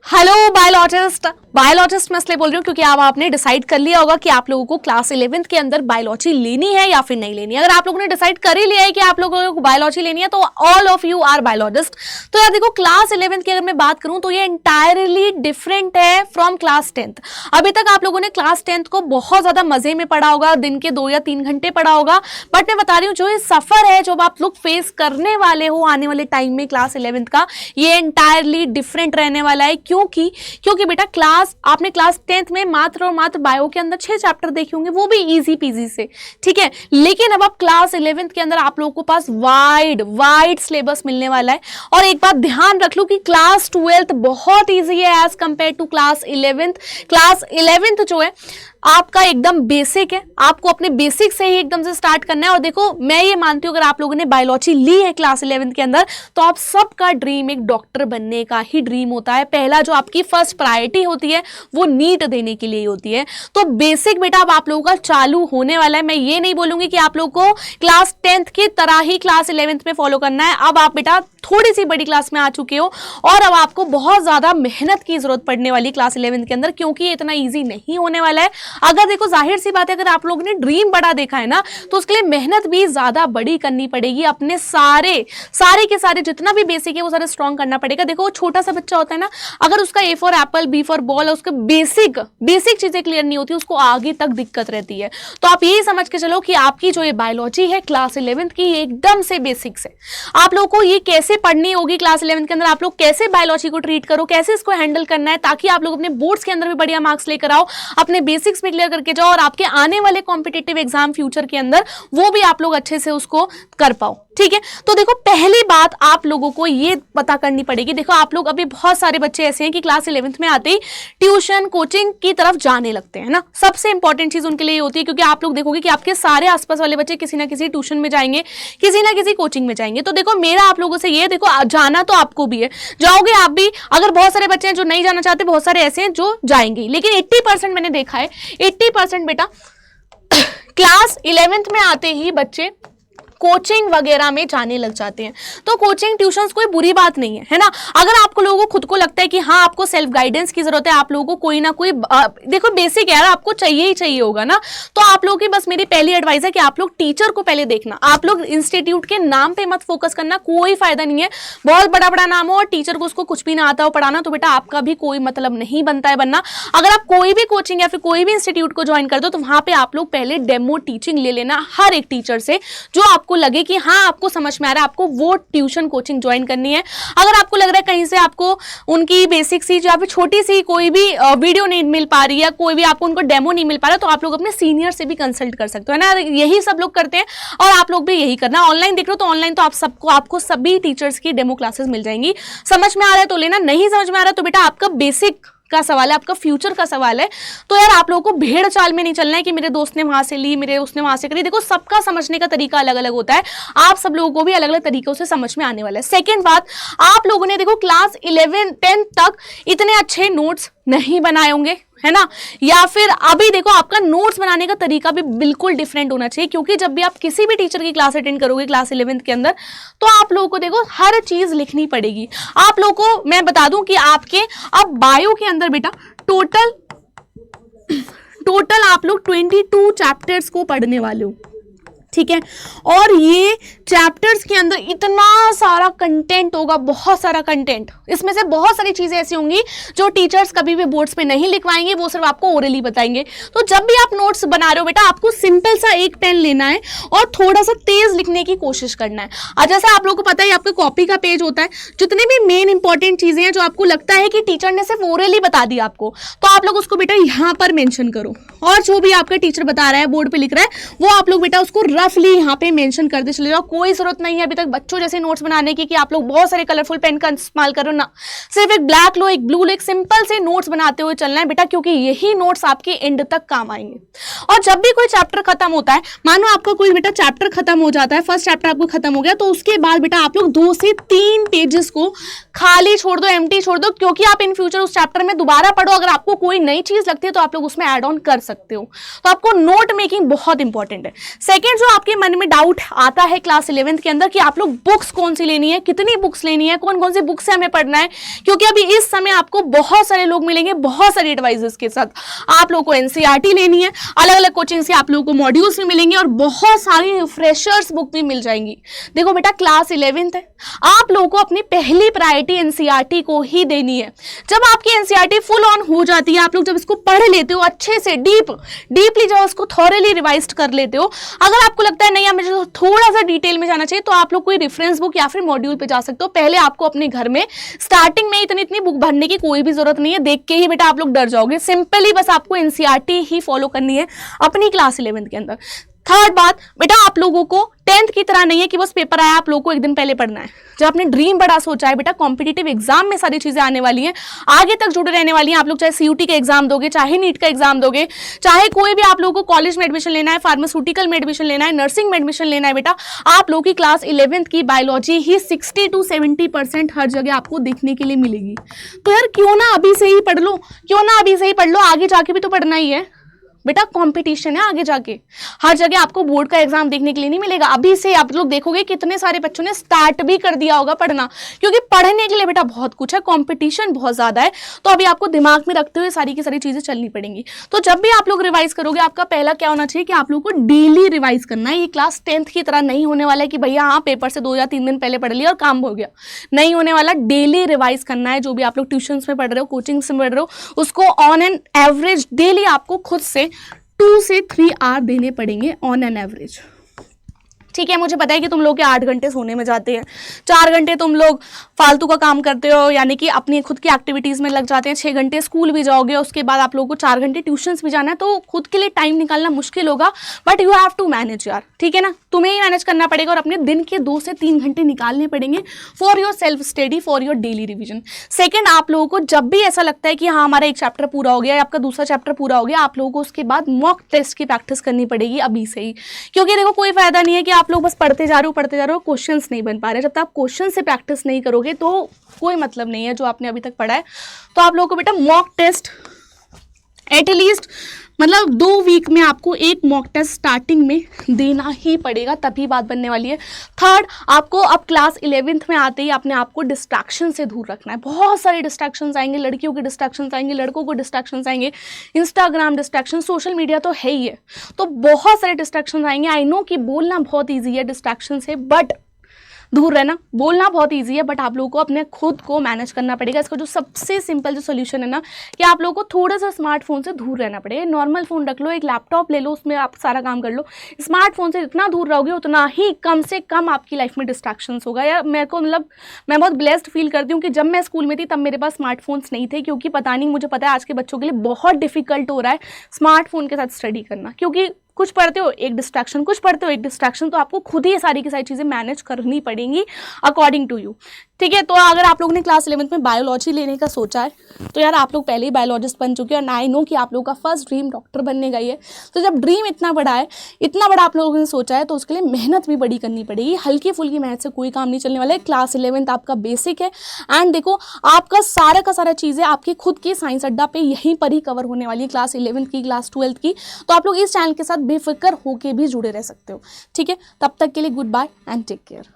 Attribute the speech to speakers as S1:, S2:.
S1: Hello biologist. Biologist मैं इसलिए बोल रही हूँ क्योंकि अब आपने डिसाइड कर लिया होगा कि आप लोगों को क्लास 11th के अंदर बायोलॉजी लेनी है या फिर नहीं लेनी है। अगर आप लोगों ने डिसाइड कर ही लिया है कि आप लोगों को बायोलॉजी लेनी है तो all of you are biologist. तो यार देखो, क्लास 11th की अगर मैं बात करूं तो ये एंटायरली डिफरेंट है फ्रॉम क्लास 10th। अभी तक आप लोगों ने क्लास 10th को बहुत ज्यादा मजे में पढ़ा होगा, दिन के 2 या 3 घंटे पढ़ा होगा, बट मैं बता रही हूँ जो ये सफर है जो आप लोग फेस करने वाले हो आने वाले टाइम में क्लास 11th का, ये एंटायरली डिफरेंट रहने वाला है। क्योंकि बेटा आपने क्लास 10th में मात्र और मात्र बायो के अंदर 6 चैप्टर देखे होंगे, वो भी इजी पीजी से, ठीक है। लेकिन अब आप क्लास 11th के अंदर आप लोगों को पास वाइड सिलेबस मिलने वाला है। और एक बात ध्यान रख लो कि क्लास 12th बहुत इजी है as compare to class 11th। Class 11th जो है आपका एकदम बेसिक है, आपको अपने बेसिक से ही एकदम से स्टार्ट करना है। और देखो, मैं ये मानती हूँ अगर आप लोगों ने बायोलॉजी ली है क्लास 11th के अंदर तो आप सबका ड्रीम एक डॉक्टर बनने का ही ड्रीम होता है। पहला जो आपकी फर्स्ट प्रायोरिटी होती है वो नीट देने के लिए होती है। तो बेसिक बेटा अब आप लोगों का चालू होने वाला है। मैं ये नहीं बोलूंगी कि आप लोगों को क्लास 10th की तरह ही क्लास 11th में फॉलो करना है। अब आप बेटा थोड़ी सी बड़ी क्लास में आ चुके हो और अब आपको बहुत ज्यादा मेहनत की जरूरत पड़ने वाली क्लास 11th के अंदर, क्योंकि ये इतना इजी नहीं होने वाला है। अगर देखो, जाहिर सी बात है, अगर आप लोगों ने ड्रीम बड़ा देखा है ना तो उसके लिए मेहनत भी ज्यादा बड़ी करनी पड़ेगी। अपने सारे के सारे जितना भी बेसिक है वो सारे स्ट्रॉन्ग करना पड़ेगा। देखो, वो छोटा सा बच्चा होता है ना, अगर उसका A for apple B for ball, उसके बेसिक चीजें क्लियर नहीं होती, उसको आगे तक दिक्कत रहती है। तो आप यही समझ के चलो कि आपकी जो ये बायोलॉजी है क्लास 11th की, एकदम से बेसिक से आप लोगों को ये कैसे पढ़नी होगी क्लास 11th के अंदर, आप लोग कैसे बायोलॉजी को ट्रीट करो, कैसे इसको हैंडल करना है, ताकि आप लोग अपने बोर्ड्स के अंदर भी बढ़िया मार्क्स लेकर आओ, अपने बेसिक्स में क्लियर करके जाओ और आपके आने वाले कॉम्पिटिटिव एग्जाम फ्यूचर के अंदर वो भी आप लोग अच्छे से उसको कर पाओ, ठीक है। तो देखो, पहली बात आप लोगों को ये पता करनी पड़ेगी। देखो, आप लोग अभी बहुत सारे बच्चे ऐसे हैं कि क्लास 11th में आते ही ट्यूशन कोचिंग की तरफ जाने लगते हैं ना। सबसे इंपॉर्टेंट चीज उनके लिए होती है, क्योंकि आप लोग देखोगे कि आपके सारे आसपास वाले बच्चे किसी ना किसी ट्यूशन में जाएंगे, किसी ना किसी कोचिंग में जाएंगे। तो देखो, मेरा आप लोगों से ये, देखो जाना तो आपको भी है, जाओगे आप भी। अगर बहुत सारे बच्चे हैं जो नहीं जाना चाहते, बहुत सारे ऐसे हैं जो जाएंगे, लेकिन 80% मैंने देखा है, 80% बेटा क्लास 11th में आते ही बच्चे कोचिंग वगैरह में जाने लग जाते हैं। तो कोचिंग ट्यूशंस कोई बुरी बात नहीं है ना। अगर आपको लोगों को खुद को लगता है कि हाँ आपको सेल्फ गाइडेंस की जरूरत है, आप लोगों को कोई ना कोई देखो बेसिक यार आपको चाहिए ही चाहिए होगा ना, तो आप लोगों की बस मेरी पहली एडवाइस है कि आप लोग टीचर को पहले देखना। आप लोग इंस्टीट्यूट के नाम पे मत फोकस करना, कोई फायदा नहीं है। बहुत बड़ा बड़ा नाम हो और टीचर को उसको कुछ भी ना आता हो पढ़ाना, तो बेटा आपका भी कोई मतलब नहीं बनता है बनना। अगर आप कोई भी कोचिंग या फिर कोई भी इंस्टीट्यूट को ज्वाइन कर दो तो वहां पे आप लोग पहले डेमो टीचिंग ले लेना हर एक टीचर से, जो आपको लगे कि हाँ आपको समझ में आ रहा है, आपको वो ट्यूशन कोचिंग ज्वाइन करनी है। अगर आपको लग रहा है कहीं से आपको उनकी बेसिक सी या फिर छोटी सी कोई भी वीडियो नहीं मिल पा रही है, कोई भी आपको उनको डेमो नहीं मिल पा रहा, तो आप लोग अपने सीनियर से भी कंसल्ट कर सकते हो, है ना। यही सब लोग करते हैं और आप लोग भी यही करना। ऑनलाइन देख लो तो ऑनलाइन तो आपको सभी टीचर्स की डेमो क्लासेस मिल जाएंगी। समझ में आ रहा है तो लेना, नहीं समझ में आ रहा है तो बेटा आपका बेसिक का सवाल है, आपका फ्यूचर का सवाल है। तो यार आप लोगों को भेड़ चाल में नहीं चलना है कि मेरे दोस्त ने वहां से ली, मेरे उसने वहां से करी। देखो, सबका समझने का तरीका अलग अलग होता है, आप सब लोगों को भी अलग अलग तरीकों से समझ में आने वाला है। सेकेंड बात, आप लोगों ने देखो क्लास 10th तक इतने अच्छे नोट्स नहीं बनाए होंगे, है ना, या फिर अभी देखो आपका नोट्स बनाने का तरीका भी बिल्कुल डिफरेंट होना चाहिए, क्योंकि जब भी आप किसी भी टीचर की क्लास अटेंड करोगे क्लास 11th के अंदर तो आप लोगों को देखो हर चीज लिखनी पड़ेगी। आप लोगों को मैं बता दूं कि आपके अब बायो के अंदर बेटा टोटल आप लोग 22 चैप्टर्स को पढ़ने वाले हो, ठीक है। और ये चैप्टर्स के अंदर इतना सारा कंटेंट होगा, बहुत सारा कंटेंट। इसमें से बहुत सारी चीजें ऐसी होंगी जो टीचर्स कभी भी बोर्ड्स पे नहीं लिखवाएंगे, वो सिर्फ आपको ओरली बताएंगे। तो जब भी आप नोट्स बना रहे हो बेटा, आपको सिंपल सा एक पेन लेना है और थोड़ा सा तेज लिखने की कोशिश करना है। और जैसे आप लोगों को पता है आपका कॉपी का पेज होता है, जितनी भी मेन इंपॉर्टेंट चीजें हैं जो आपको लगता है कि टीचर ने सिर्फ ओरली बता दी आपको, तो आप लोग उसको बेटा यहाँ पर मेंशन करो। और जो भी आपका टीचर बता रहा है, बोर्ड पे लिख रहा है, वो आप लोग बेटा उसको रफली यहाँ पे मेंशन करते चले जाओ। कोई जरूरत नहीं है अभी तक बच्चों जैसे नोट्स बनाने की कि आप लोग बहुत सारे कलरफुल पेन का इस्तेमाल करो ना। सिर्फ एक ब्लैक लो, एक ब्लू लो, एक सिंपल से नोट्स बनाते हुए चलना है बेटा, क्योंकि यही नोट्स आपके एंड तक काम आएंगे। और जब भी कोई चैप्टर खत्म होता है, मानो आपका कोई बेटा चैप्टर खत्म हो जाता है, फर्स्ट चैप्टर आपको खत्म हो गया, तो उसके बाद बेटा आप लोग 2 से 3 पेजेस को खाली छोड़ दो, एम्प्टी छोड़ दो, क्योंकि आप इन फ्यूचर उस चैप्टर में दोबारा पढ़ो। अगर आपको कोई नई चीज लगती है तो आप लोग उसमें ऐड ऑन कर सकते हो। तो आपको नोट मेकिंग बहुत इंपॉर्टेंट है। सेकेंड, जो आपके मन में डाउट आता है क्लास 11th के अंदर कि आप लोग बुक्स कौन सी लेनी है, कितनी बुक्स लेनी है, कौन कौन सी बुक से हमें पढ़ना है, क्योंकि अभी इस समय आपको बहुत सारे लोग मिलेंगे बहुत सारी एडवाइजेस के साथ। आप लोगों को एनसीईआरटी लेनी है, अलग अलग कोचिंग से आप लोगों को मॉड्यूल्स भी मिलेंगे और बहुत सारी फ्रेशर्स बुक भी मिल जाएंगी। देखो बेटा, क्लास 11th है, आप लोगों को अपनी पहली प्रायोरिटी एनसीईआरटी को ही देनी है। जब आपकी एनसीईआरटी फुल ऑन हो जाती है, आप लोग जब इसको पढ़ लेते हो अच्छे से डीपली, जब उसको थॉरली रिवाइज कर लेते हो, अगर आपको लगता है नहीं मुझे तो थोड़ा सा डिटेल में जाना चाहिए, तो आप लोग कोई रेफरेंस बुक या फिर मॉड्यूल पे जा सकते हो। पहले आपको अपने घर में स्टार्टिंग में इतनी बुक भरने की कोई भी जरूरत नहीं है, देख के ही बेटा आप लोग डर जाओगे। सिंपली बस आपको एनसीईआरटी ही फॉलो करनी है अपनी क्लास 11th के अंदर। थर्ड बात बेटा, आप लोगों को 10th की तरह नहीं है कि बस पेपर आया आप लोगों को एक दिन पहले पढ़ना है। जब आपने ड्रीम बड़ा सोचा है बेटा, कॉम्पिटिटिव एग्जाम में सारी चीजें आने वाली हैं, आगे तक जुड़े रहने वाली हैं। आप लोग चाहे सीयूटी का एग्जाम दोगे, चाहे नीट का एग्जाम दोगे, चाहे कोई भी आप लोगों को कॉलेज में एडमिशन लेना है, फार्मास्यूटिकल में एडमिशन लेना है, नर्सिंग में एडमिशन लेना है बेटा, आप लोगों की क्लास 11th की बायोलॉजी ही 60 to 70% हर जगह आपको देखने के लिए मिलेगी। तो यार क्यों ना अभी से ही पढ़ लो, क्यों ना अभी से ही पढ़ लो, आगे जाके भी तो पढ़ना ही है बेटा, कंपटीशन है आगे जाके। हर जगह आपको बोर्ड का एग्जाम देखने के लिए नहीं मिलेगा। अभी से आप लोग देखोगे कितने सारे बच्चों ने स्टार्ट भी कर दिया होगा पढ़ना, क्योंकि पढ़ने के लिए बेटा बहुत कुछ है, कंपटीशन बहुत ज्यादा है। तो अभी आपको दिमाग में रखते हुए सारी की सारी चीजें चलनी पड़ेंगी। तो जब भी आप लोग रिवाइज करोगे, आपका पहला क्या होना चाहिए कि आप लोग को डेली रिवाइज करना है। ये क्लास 10th की तरह नहीं होने वाला है कि भैया हाँ पेपर से 2 या 3 दिन पहले पढ़ लिया और काम हो गया, नहीं होने वाला। डेली रिवाइज करना है। जो भी आप लोग ट्यूशन में पढ़ रहे हो, कोचिंग में पढ़ रहे हो, उसको ऑन एन एवरेज डेली आपको खुद से 2 से 3 आवर देने पड़ेंगे ऑन एन एवरेज। ठीक है, मुझे पता है कि तुम लोग के 8 घंटे सोने में जाते हैं, 4 घंटे तुम लोग फालतू का काम करते हो, यानी कि अपनी खुद की एक्टिविटीज़ में लग जाते हैं, 6 घंटे स्कूल भी जाओगे, उसके बाद आप लोगों को 4 घंटे ट्यूशन्स भी जाना है, तो खुद के लिए टाइम निकालना मुश्किल होगा, but you have to manage यार। ठीक है ना, तुम्हें ही मैनेज करना पड़ेगा और अपने दिन के 2 से 3 घंटे निकालने पड़ेंगे for your self study, for your daily revision. Second, आप लोगों को जब भी ऐसा लगता है कि हाँ हमारा एक चैप्टर पूरा हो गया या आपका दूसरा चैप्टर पूरा हो गया, आप लोगों को उसके बाद मॉक टेस्ट की प्रैक्टिस करनी पड़ेगी अभी से ही, क्योंकि देखो कोई फायदा नहीं है कि आप लोग बस पढ़ते जा रहे हो, क्वेश्चंस नहीं बन पा रहे। जब तक आप क्वेश्चन से प्रैक्टिस नहीं करोगे तो कोई मतलब नहीं है जो आपने अभी तक पढ़ा है। तो आप लोगों को बेटा मॉक टेस्ट एटलीस्ट मतलब 2 वीक में आपको एक मॉक टेस्ट स्टार्टिंग में देना ही पड़ेगा, तभी बात बनने वाली है। थर्ड, आपको अब क्लास 11th में आते ही अपने आप को डिस्ट्रैक्शन से दूर रखना है। बहुत सारे डिस्ट्रैक्शंस आएंगे, लड़कियों के डिस्ट्रैक्शंस आएंगे, लड़कों को डिस्ट्रैक्शंस आएंगे, इंस्टाग्राम डिस्ट्रैक्शन, सोशल मीडिया तो है ही है, तो बहुत सारे डिस्ट्रैक्शंस आएंगे। आई नो कि बोलना बहुत ईजी है डिस्ट्रैक्शन से, बट दूर रहना, बोलना बहुत इजी है, बट आप लोगों को अपने खुद को मैनेज करना पड़ेगा। इसका जो सबसे सिंपल जो सोल्यूशन है ना, कि आप लोगों को थोड़ा सा स्मार्टफोन से दूर रहना पड़ेगा। नॉर्मल फ़ोन रख लो, एक लैपटॉप ले लो, उसमें आप सारा काम कर लो। स्मार्टफोन से जितना दूर रहोगे उतना ही कम से कम आपकी लाइफ में डिस्ट्रैक्शंस होगा। या मेरे को मतलब मैं बहुत ब्लेस्ड फील करती हूँ कि जब मैं स्कूल में थी तब मेरे पास स्मार्टफोन्स नहीं थे, क्योंकि पता नहीं, मुझे पता है आज के बच्चों के लिए बहुत डिफिकल्ट हो रहा है स्मार्टफोन के साथ स्टडी करना, क्योंकि कुछ पढ़ते हो एक डिस्ट्रैक्शन, कुछ पढ़ते हो एक डिस्ट्रैक्शन, तो आपको खुद ही ये सारी की सारी चीज़ें मैनेज करनी पड़ेंगी अकॉर्डिंग टू यू। ठीक है, तो अगर आप लोगों ने क्लास 11th में बायोलॉजी लेने का सोचा है तो यार आप लोग पहले ही बायोलॉजिस्ट बन चुके हैं, और आई नो कि आप लोगों का फर्स्ट ड्रीम डॉक्टर बनने का ही है। तो जब ड्रीम इतना बड़ा है, इतना बड़ा आप लोगों ने सोचा है, तो उसके लिए मेहनत भी बड़ी करनी पड़ेगी। हल्की फुल्की मेहनत से कोई काम नहीं चलने वाला है। क्लास 11th आपका बेसिक है, एंड देखो आपका सारा का सारा चीज़ें आपकी खुद की साइंस अड्डा पे यहीं पर ही कवर होने वाली है, क्लास 11th की, क्लास 12th की। तो आप लोग इस चैनल के साथ बेफिक्र होकर भी जुड़े रह सकते हो। ठीक है, तब तक के लिए goodbye and take care.